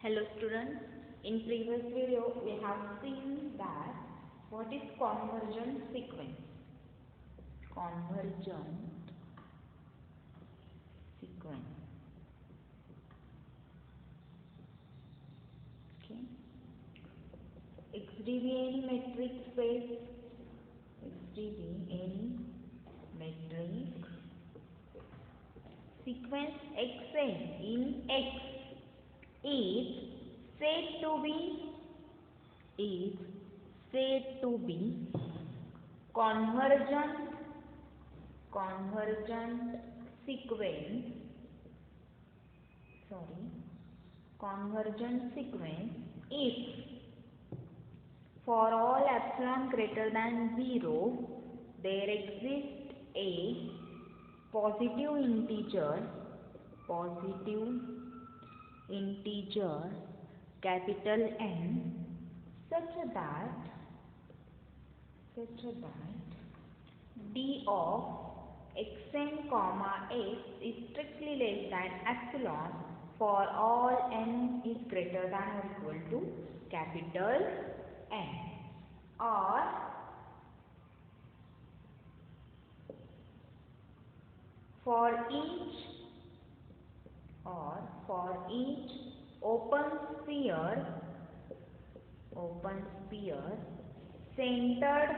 Hello students, in previous video we have seen that what is convergent sequence. Convergent sequence. Okay. XDB any metric space. XDB any metric sequence Xn in X is said to be convergent sequence if for all epsilon greater than 0 there exists a positive integer capital N such that d of xn comma x is strictly less than epsilon for all n is greater than or equal to capital N, or for each open sphere centered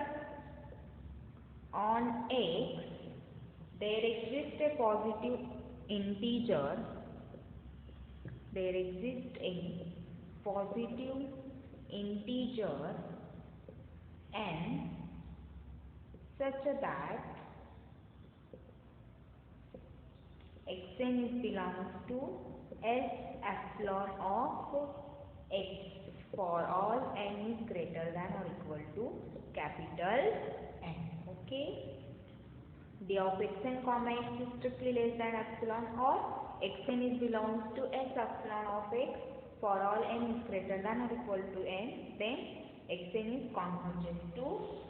on X there exists a positive integer N such that Xn belongs to S epsilon of X for all n is greater than or equal to capital N. Okay. D of Xn comma X is strictly less than epsilon, or Xn is belongs to S epsilon of X for all n is greater than or equal to N, then Xn is convergent to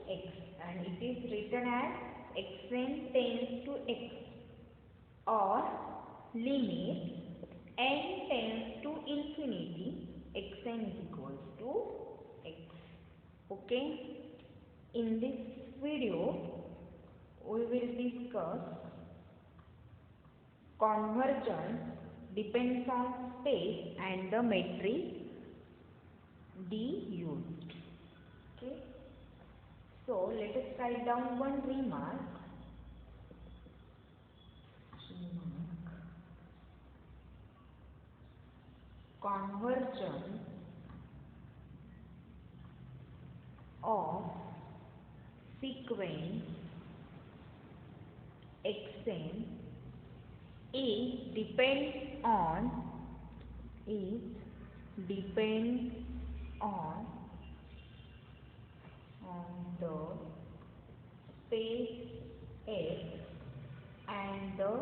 X, and it is written as Xn tends to X, or limit n tends to infinity Xn is equals to X. Okay. In this video we will discuss convergence depends on space and the metric D used. Okay. So let us write down one remark. Convergence of sequence Xn depends on the space X and the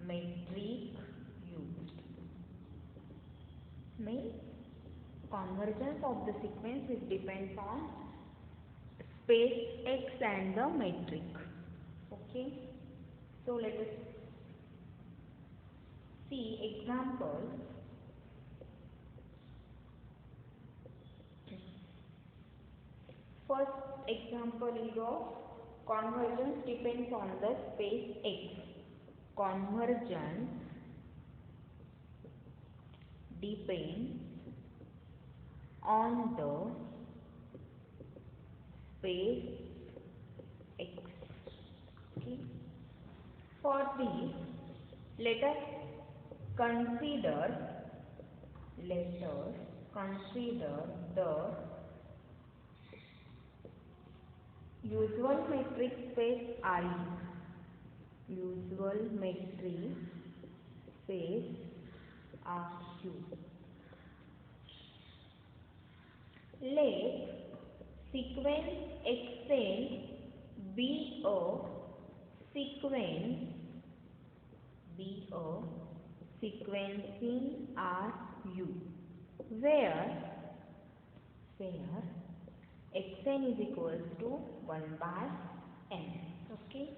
metric used. Means convergence of the sequence depends on space X and the metric. Okay. So let us see examples. First example is of convergence depends on the space X. Convergence depends on the space X. Okay. For this, let us consider the usual metric space I. Usual metric space RQ. Let sequence Xn be a sequence in RU where Xn is equals to 1 by n. Okay.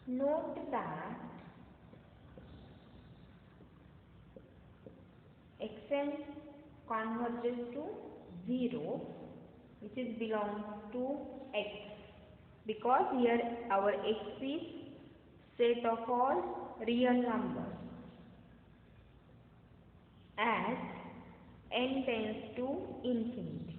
Note that xn converges to 0, which is belongs to x, because here our x is set of all real numbers. As n tends to infinity,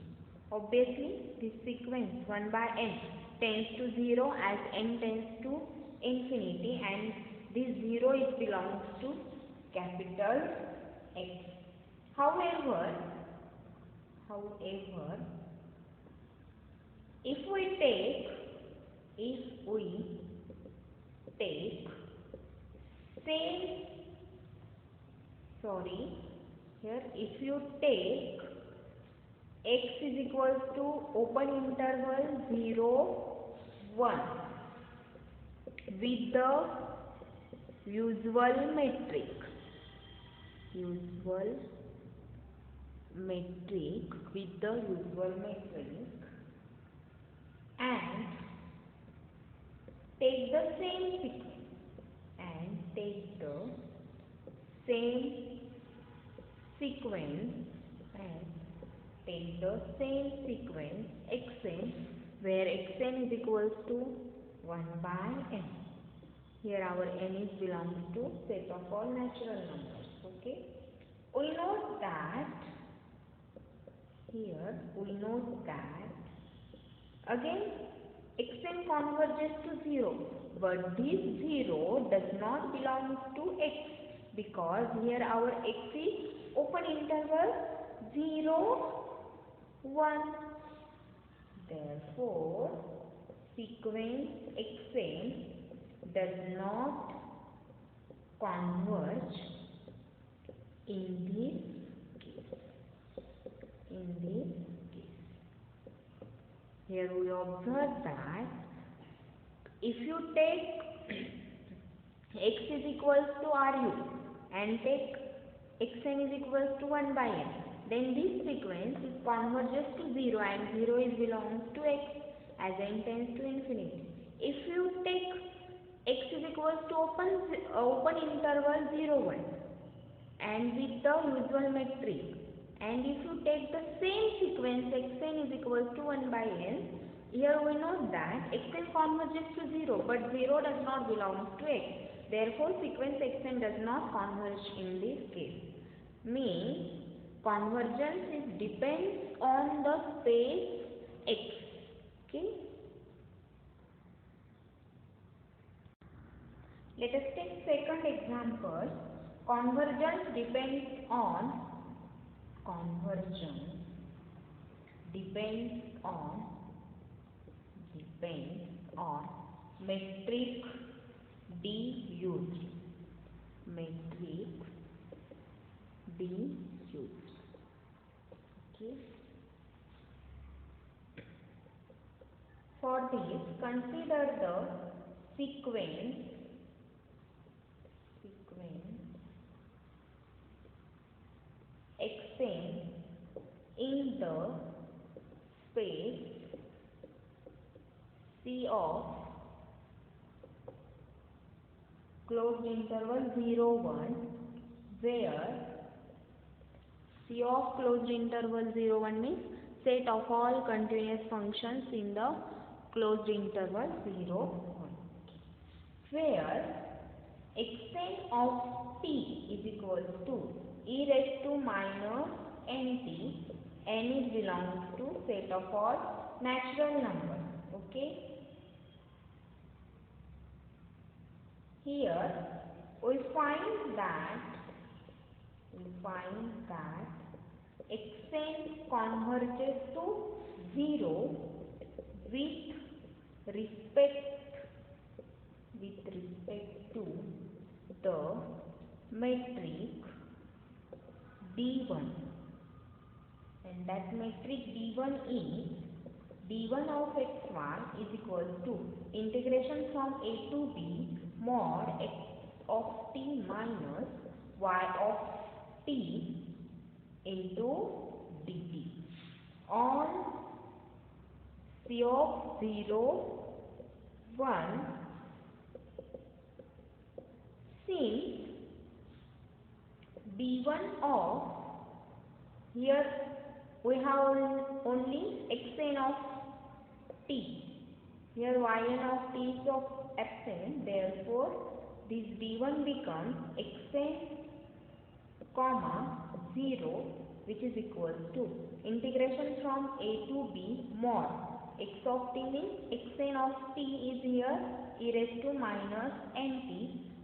obviously this sequence 1 by n tends to 0 as n tends to infinity, and this 0 is belongs to capital X. However, if we take same, here if you take x is equals to open interval 0, 1 with the usual metric and take the same sequence xn, where xn is equals to 1 by n. Here our n is belongs to set of all natural numbers. Okay, we note that again xn converges to 0, but this 0 does not belong to x, because here our x is open interval 0, 1. Therefore, sequence xn does not converge in this case. Here we observe that if you take x is equals to Ru and take xn is equals to 1 by n, then this sequence is converges to 0, and 0 is belongs to x as n tends to infinity. If you take x is equals to open interval 0, 1 and with the usual metric, and if you take the same sequence xn is equals to 1 by n, here we know that xn converges to 0, but 0 does not belong to x. Therefore, sequence xn does not converge in this case. Means convergence depends on the space x. Okay. Let us take second example. Convergence depends on metric D used. Okay. For this, consider the sequence xn in the space C of closed interval 0, 1, where C of closed interval 0, 1 means set of all continuous functions in the closed interval 0, 1, where xn of t is equal to e raised to minus nt, n is belongs to set of all natural numbers. Okay. Here we find that xn converges to 0 with respect to the metric D1, and that metric D1 is D1 of x1 is equal to integration from a to b mod x of t minus y of t into dt on C of 0, 1, since D1 of Here we have only xn of t. Here yn of t is of xn. Therefore, this d1 becomes xn comma 0, which is equal to integration from a to b mod x of t means xn of t is here e raised to minus nt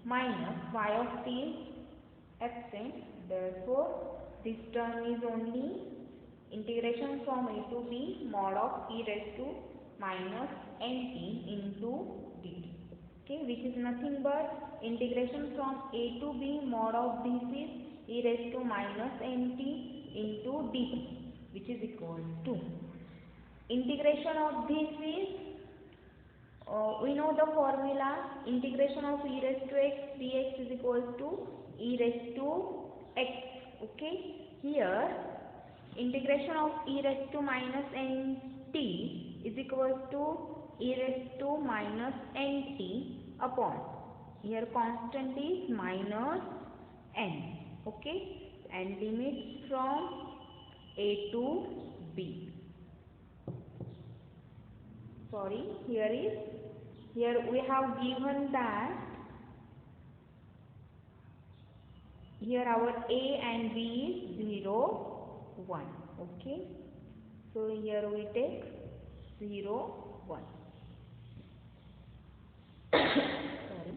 minus y of t is xn. Therefore, this term is only integration from a to b mod of e raised to minus nt into dt. Okay, which is nothing but integration from a to b mod of this is e raised to minus nt into dt, which is equal to integration of this is we know the formula, integration of e raised to x dx is equal to e raised to x. Okay, here integration of e raised to minus nt is equal to e raised to minus nt upon, here constant is minus n. Okay, and limits from a to b. Sorry, here we have given that here our a and b is 0, 1. Okay, so here we take 0, 1. Sorry,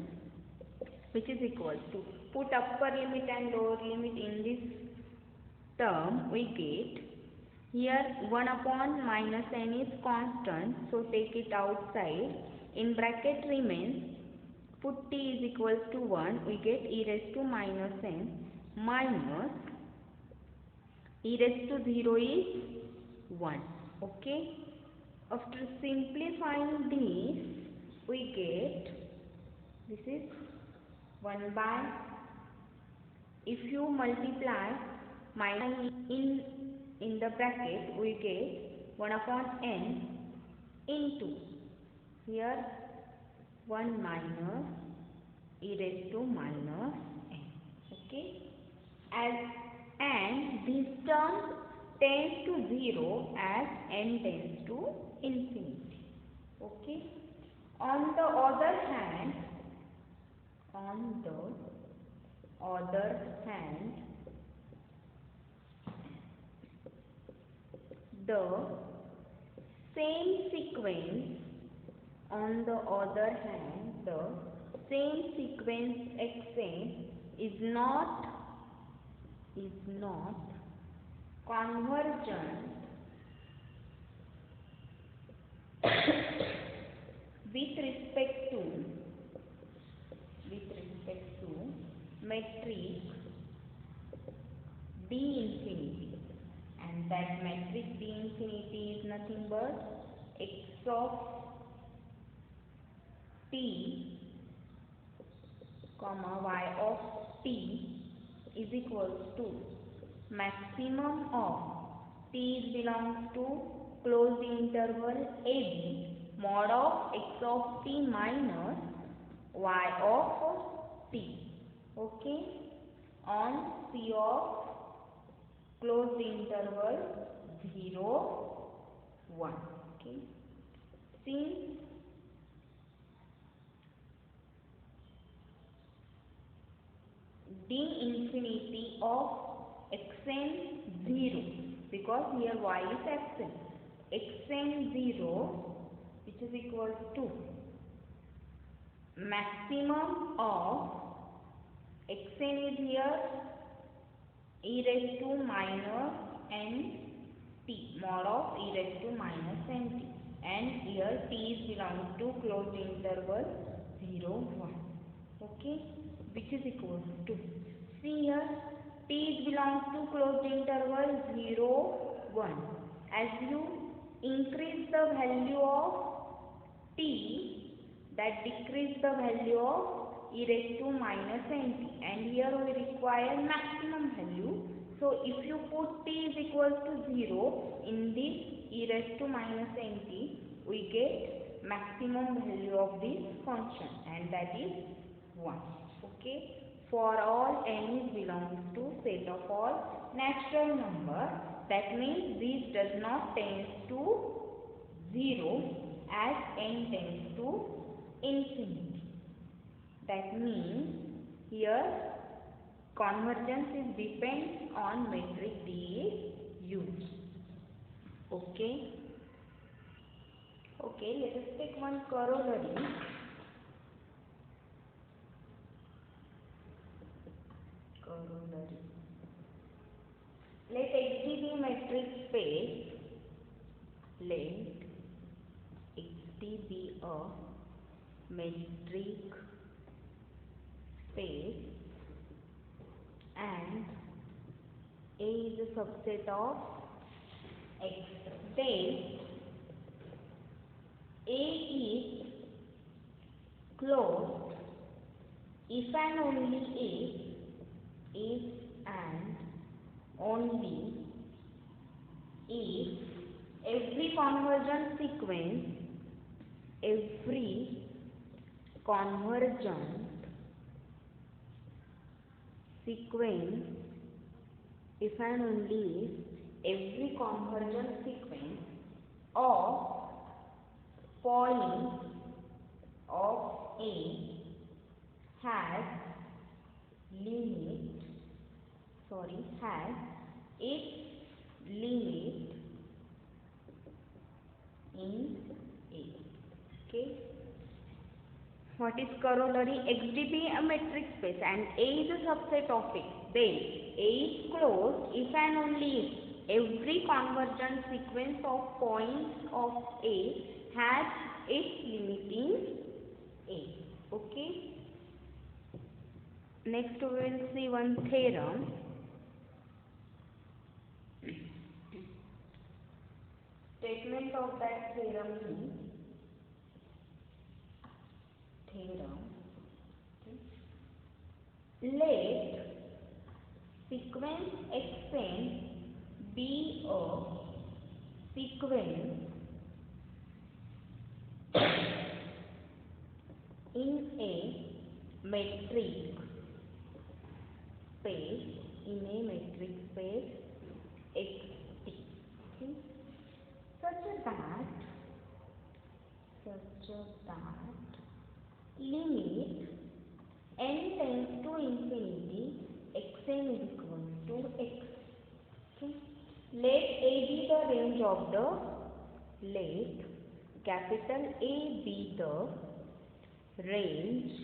which is equal to, put upper limit and lower limit in this term, we get here 1 upon minus n is constant, so take it outside. In bracket remains, put t is equal to 1, we get e raised to minus n minus e raised to 0 is 1. Okay, after simplifying this, we get this is 1 by, if you multiply minus in the bracket, we get 1 upon n into, here 1 minus e raised to minus n. Okay, and this term tends to 0 as n tends to infinity. Okay, on the other hand, the same sequence xn is not convergent with respect to matrix D infinity, and that matrix D infinity is nothing but x of t comma y of t is equals to maximum of t belongs to closed interval AB mod of x of t minus y of t. Okay, on C of closed interval 0, 1. Okay, since d infinity of xn 0, because here y is absent, xn 0, which is equal to maximum of xn is here e raised to minus n t mod of e raised to minus n t, and here t is belongs to closed interval 0, 1. Okay, which is equal to, see here t belongs to closed interval 0, 1. As you increase the value of t, that decrease the value of e raised to minus nt, and here we require maximum value. So if you put t is equal to 0 in this e raised to minus nt, we get maximum value of this function, and that is 1. Okay, for all n is belongs to set of all natural number. That means this does not tend to 0 as n tends to infinity. That means here convergence is depends on metric D is used. Okay. Okay, let us take one corollary. Let X be metric space. Let X be a metric space and A is a subset of X. Then A is closed if and only if and only if every convergent sequence if and only if every convergent sequence of points of A has its limit in A. Okay. What is corollary? X be a metric space and A is a subset of X. Then A is closed if and only if every convergent sequence of points of A has its limit in A. Okay. Next we will see one theorem. Statement of that theorem is let sequence xn be a sequence in a metric space Xt, okay, such that limit n tends to infinity xn is equal to x. Okay. Let A be the range of the capital A be the range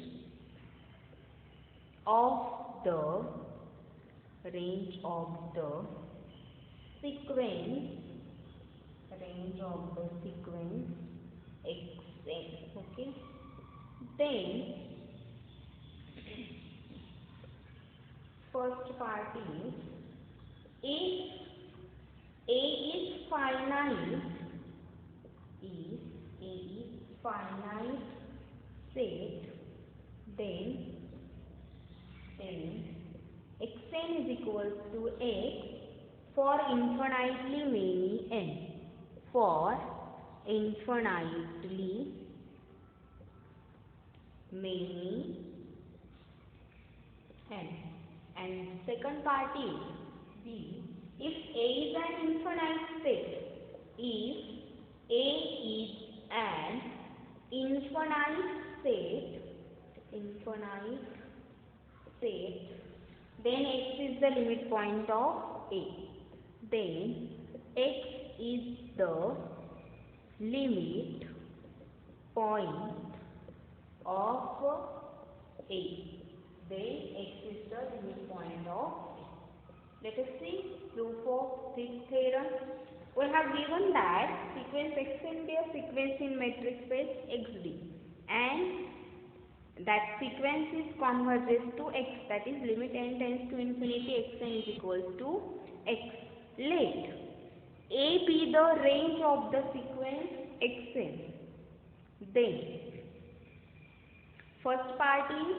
of the sequence xn. Okay. Then first part is if A is finite set, then xn is equal to x for infinitely many n. For infinitely many n. And second part is B. If A is an infinite set, then x is the limit point of A. Then x is the limit point of A. Let us see proof of this theorem. We have given that sequence xn be a sequence in metric space Xd, and that sequence is converges to x, that is limit n tends to infinity xn is equals to x. Let A be the range of the sequence xn. Then first part is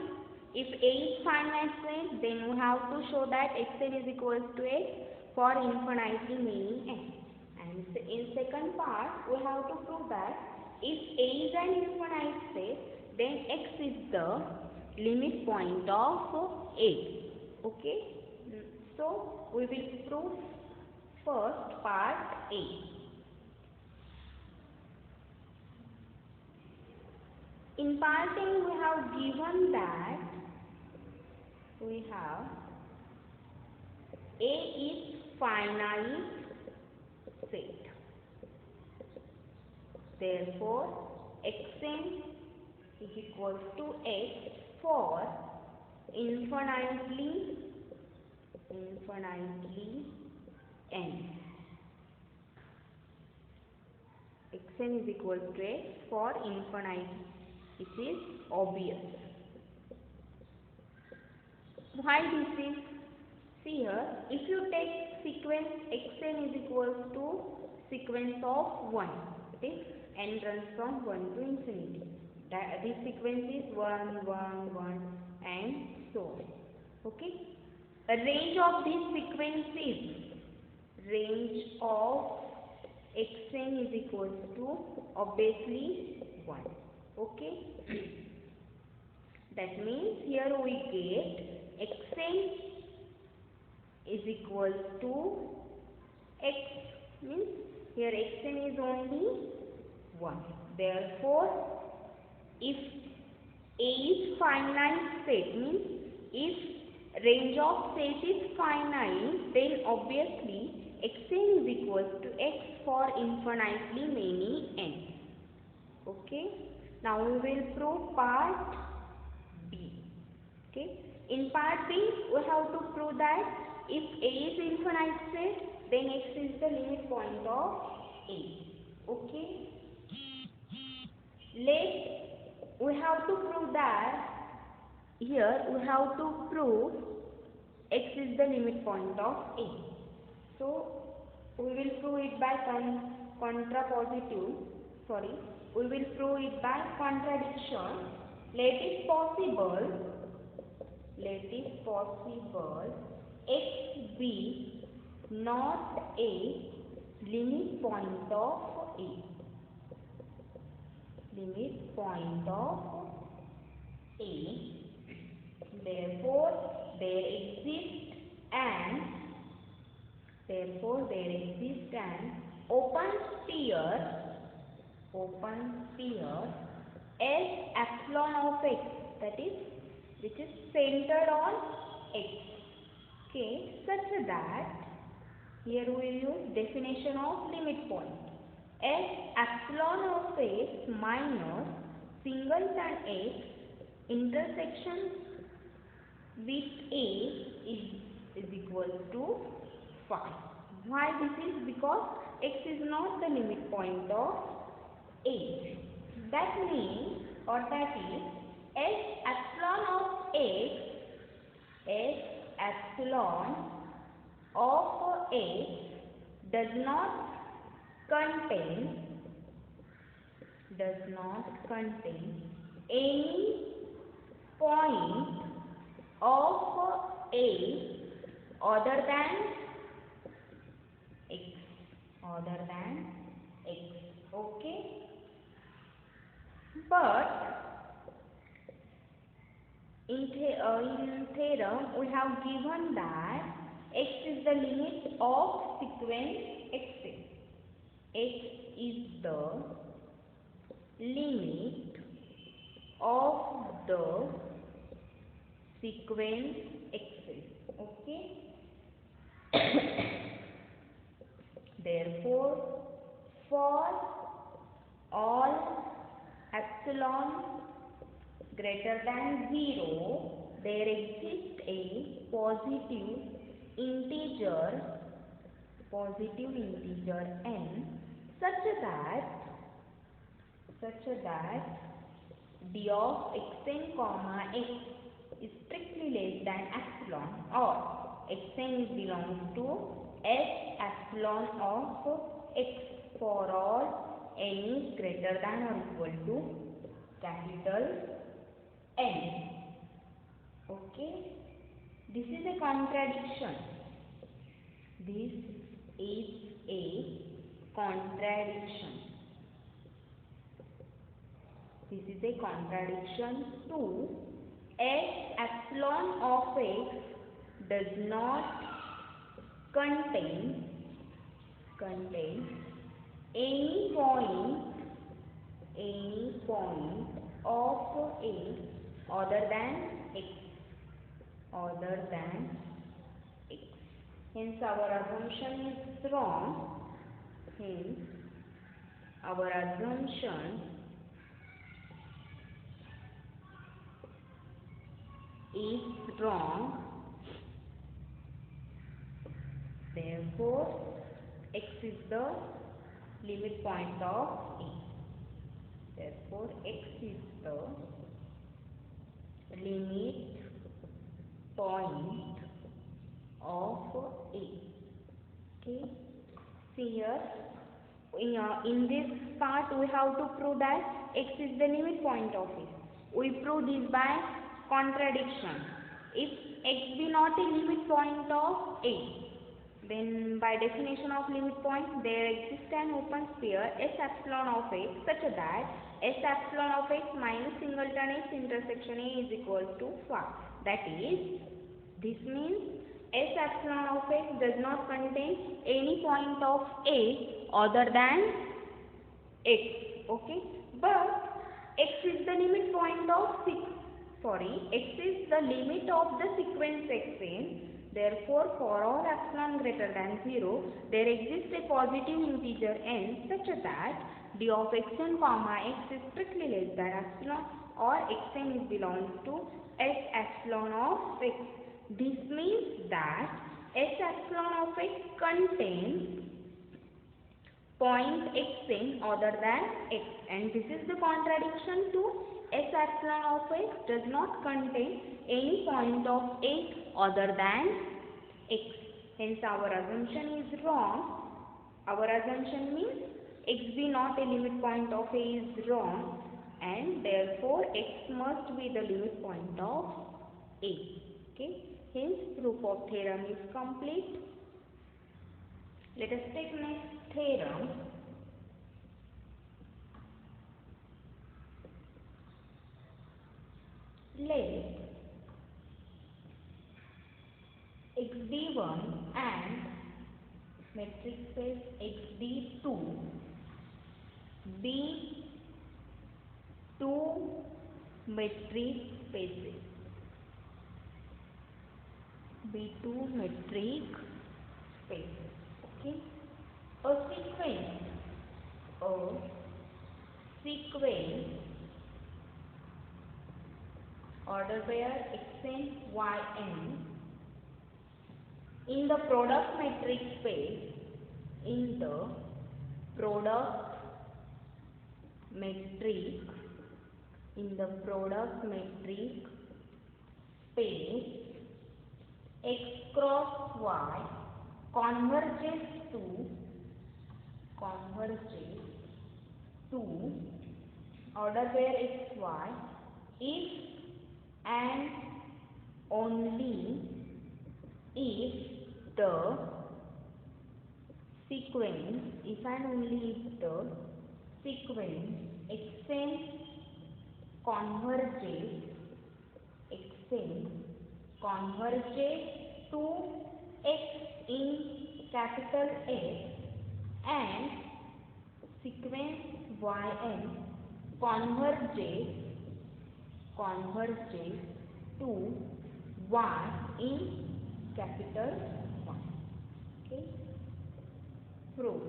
if A is finite set, then we have to show that xn is equals to x for infinitely many n. And in second part, we have to prove that if A is an infinite set, then x is the limit point of A. Okay. So we will prove first part A. In part A we have given that we have A is finite set. Therefore, xn is equal to x for infinitely n. Xn is equal to x for infinite. This is obvious. Why this is? See here, if you take sequence xn is equal to sequence of 1, it is n runs from 1 to infinity. This sequence is 1, 1, 1 and so on. Okay. A range of this sequence is range of xn is equal to obviously 1. Okay. That means here we get xn is equal to x, means here xn is only 1. Therefore, if A is finite set, means if range of set is finite, then obviously xn is equal to x for infinitely many n. Okay. Now we will prove part B. Okay. In part B, we have to prove that if A is infinite set, then x is the limit point of A. Okay. We have to prove that here we have to prove x is the limit point of A. So we will prove it by we will prove it by contradiction. Let it possible x be not a limit point of A. Therefore there exists an open sphere S epsilon of x, that is which is centered on x. Okay, such that here we will use definition of limit point. S epsilon of x minus singleton x intersection with A is equal to 5. Why this is? Because x is not the limit point of A. That means, or that is, S epsilon of x does not contain any point of A other than x. Okay. But in theorem we have given that x is the limit of sequence xn. X is the limit of the sequence xn. Okay. Therefore, for all epsilon greater than 0, there exists a positive integer n such that d of xn comma x is strictly less than epsilon, or xn belongs to S epsilon of x for all n is greater than or equal to capital N. Okay. This is a contradiction. This is a contradiction. This is a contradiction to S epsilon of x does not contain any point of A other than x. Hence our assumption is wrong. Hence our assumption is wrong. Therefore, x is the limit point of A. Therefore, x is the limit point of A. Okay. See here. In this part, we have to prove that x is the limit point of A. We prove this by contradiction. If x be not a limit point of A, then by definition of limit point, there exists an open sphere S epsilon of x such that S epsilon of x minus singleton x intersection A is equal to phi. That is, this means S epsilon of x does not contain any point of A other than x. Okay, but x is the limit point of x is the limit of the sequence xn. Therefore, for all epsilon greater than 0, there exists a positive integer n such that d of xn comma x is strictly less than epsilon, or xn belongs to S epsilon of x. This means that S epsilon of x contains point xn other than x, and this is the contradiction to S epsilon of x does not contain any point of A other than x. Hence our assumption is wrong. Our assumption means x be not a limit point of A is wrong, and therefore x must be the limit point of A. Okay. Hence proof of theorem is complete. Let us take next theorem. Let xd1 and matrix space xd2 be two matrix spaces. Okay. A sequence order pair xn yn in the product matrix space x cross y converges to order pair xy if and only if the sequence xn converges to x in capital X and sequence yn converges to y in capital Y. Okay. Proof.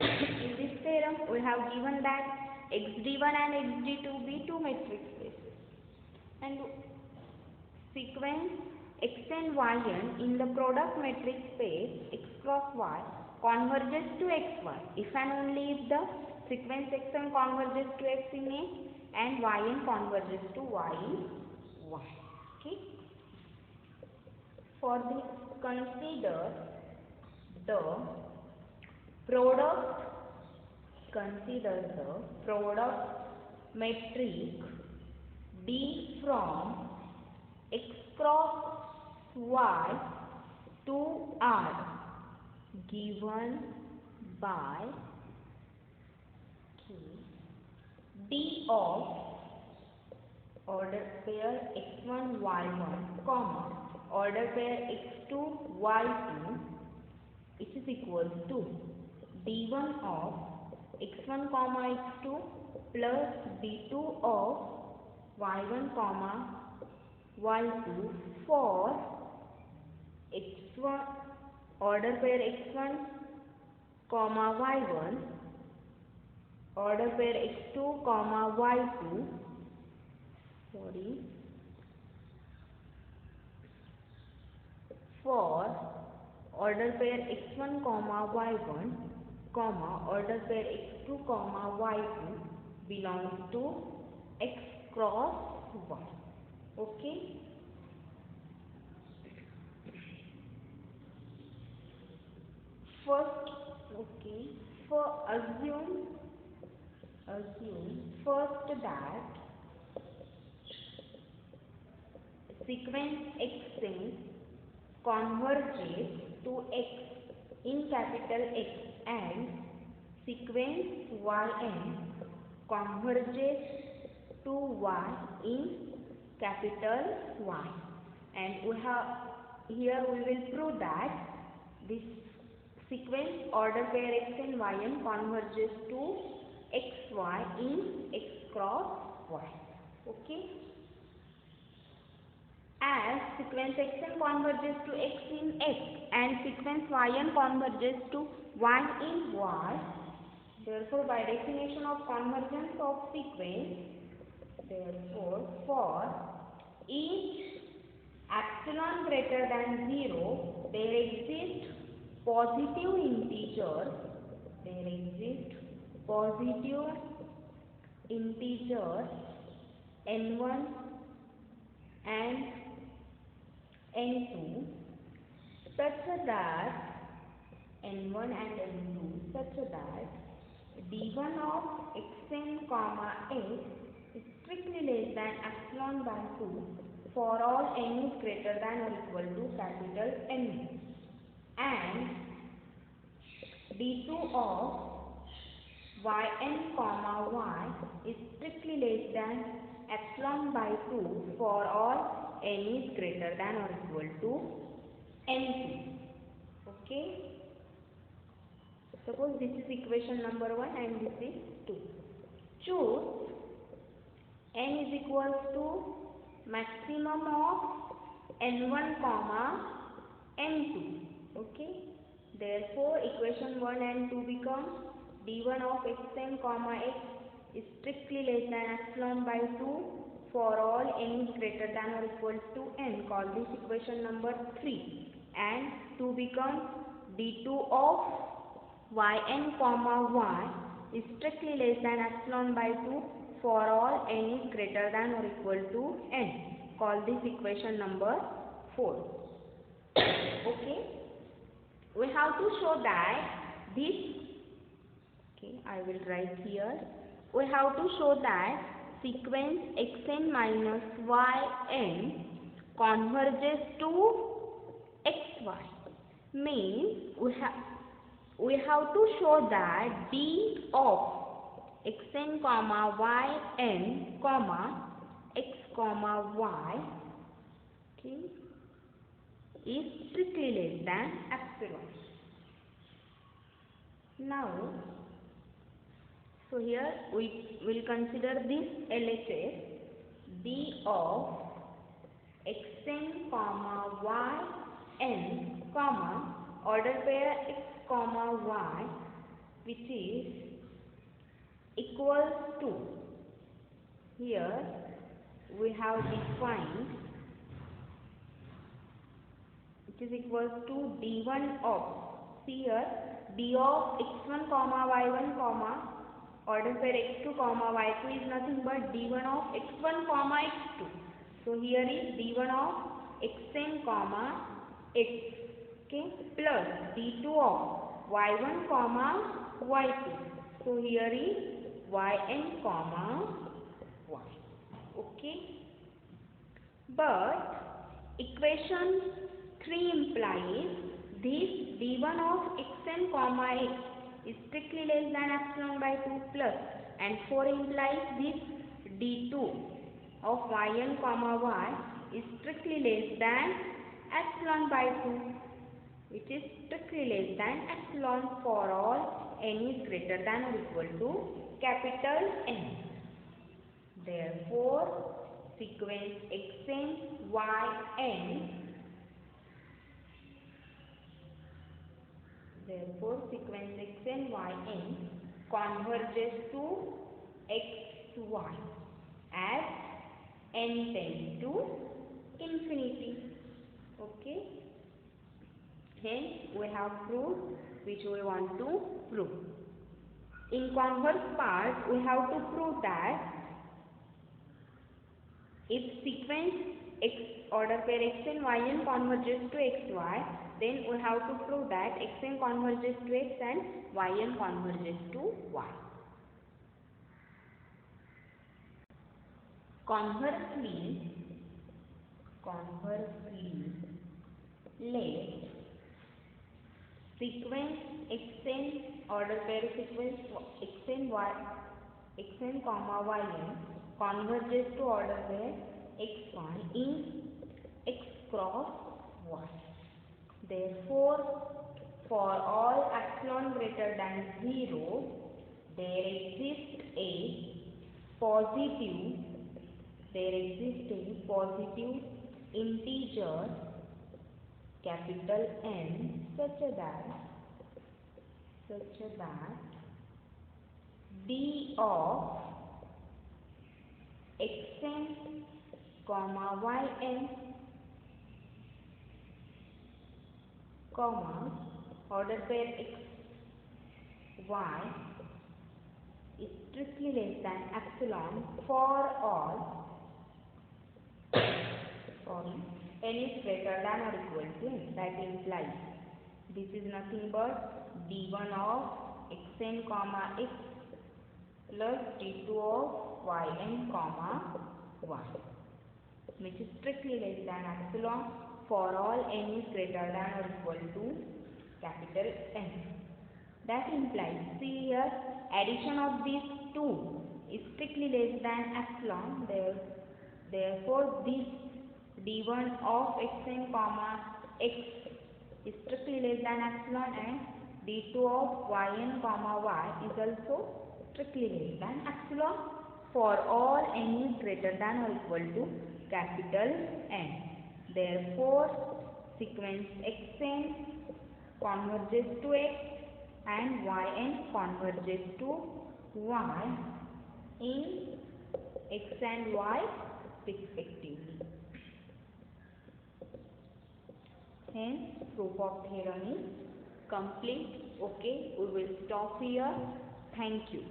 In this theorem, we have given that xd1 and xd2 be two matrix spaces, and sequence xn yn in the product matrix space x cross y converges to xy if and only if the sequence xn converges to x in A and yn converges to y in Y. Okay. For this, consider the product matrix D from x cross y to R given by D of order pair x1 y1 comma order pair x2 x2 y2, it is equal to d1 of x1 comma x2 plus d2 of y1 comma y2 for x1 order pair x1 comma y1, order pair x2 comma y2, for order pair x1 comma y1 comma order pair x2 comma y2 belongs to x cross y. Okay. First, assume first that sequence xn converges to x in capital X and sequence yn converges to y in capital Y, and here we will prove that this sequence order pair x and yn converges to xy in x cross y. Okay. As sequence xn converges to x in x and sequence yn converges to y in y, therefore by definition of convergence of sequence, therefore for each epsilon greater than 0 there exist positive integers n1 and n2 such that d1 of xn comma x is strictly less than epsilon by 2 for all n is greater than or equal to capital N, and d2 of yn comma y is strictly less than epsilon by 2 for all n is greater than or equal to n2. Okay. Suppose this is equation number 1 and this is 2. Choose n is equal to maximum of n1 comma n2. Okay. Therefore equation 1 and 2 become d1 of xn comma x is strictly less than epsilon by 2 for all n is greater than or equal to n. Call this equation number 3, and 2 becomes d2 of yn comma y is strictly less than epsilon by 2 for all n is greater than or equal to n. Call this equation number 4. Okay. We have to show that this, okay, I will write here. We have to show that sequence xn minus yn converges to xy. Means we have to show that d of xn comma yn comma x comma y, okay, is strictly less than epsilon. Now, so here we will consider this LHS d of xn comma yn comma order pair x comma y, which is equals to, here we have defined, which is equals to d1 of, see here, d of x1 comma y1 comma order pair x2 comma y2 is nothing but d1 of x1 comma x2. So here is d1 of xn comma x, okay, plus d2 of y1 comma y2. So here is yn comma y. Okay. But equation 3 implies this d1 of xn comma x is strictly less than epsilon by 2 plus, and 4 implies this d2 of yn comma y is strictly less than epsilon by 2, which is strictly less than epsilon for all n is greater than or equal to capital N. Therefore, sequence xn, yn, converges to xy as n tends to infinity. Okay. Hence, we have proved which we want to prove. In converse part, we have to prove that if sequence x order pair xn yn converges to xy, then we have to prove that xn converges to x and yn converges to y. Conversely, let sequence xn order pair sequence xn comma yn converges to order pair xy in x cross y. Therefore, for all epsilon greater than 0, there exists a positive integer capital N such that d of xn comma yn comma order pair x y is strictly less than epsilon for all n is greater than or equal to n. That implies this is nothing but d1 of xn comma x plus d2 of yn comma y, which is strictly less than epsilon for all n is greater than or equal to capital N. That implies, see here, addition of these two is strictly less than epsilon. Therefore, this d1 of xn comma x is strictly less than epsilon and d2 of yn comma y is also strictly less than epsilon for all n is greater than or equal to capital N. Therefore, sequence xn converges to x and yn converges to y in x and y respectively. Hence, proof of theorem is complete. Okay, we will stop here. Thank you.